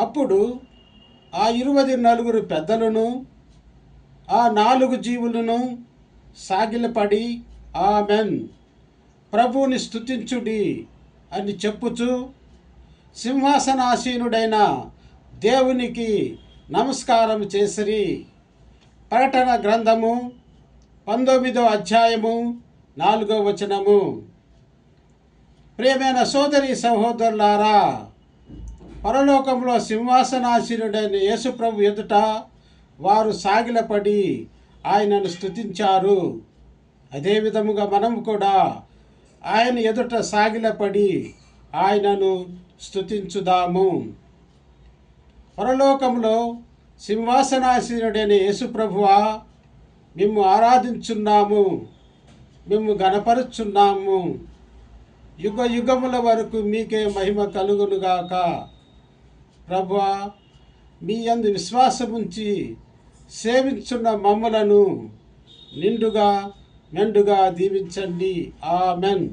అప్పుడు ఆ 24 పెద్దలను ఆ 4 జీవులను సాగిలపడి ఆమెన్, ప్రభువుని స్తుతించుడి అని చెప్పుచు సింహాసనాసీనుడైన దేవునికి నమస్కారం చేసిరి. ప్రకటన గ్రంథము 19వ అధ్యాయము 4వ వచనము. ప్రియమైన సోదరి సహోదరులారా, పరలోకంలో సింహాసనాసీనుడైన యేసుప్రభు ఎదుట వారు సాగిలపడి ఆయనను స్తుతించారు. అదే విధముగా మనం కూడా ఆయన ఎదుట సాగిలపడి ఆయనను స్తుతించుదాము. పరలోకంలో సింహాసనాసీనుడైన యేసుప్రభువా, మేము ఆరాధించున్నాము, మేము గణపరుచున్నాము. యుగ యుగముల వరకు మీకే మహిమ కలుగునుగాక. ప్రభువా, మీ యందు విశ్వాసముంచి సేవించున్న మమ్ములను నిండుగా మెండుగా దీవించండి. ఆమెన్.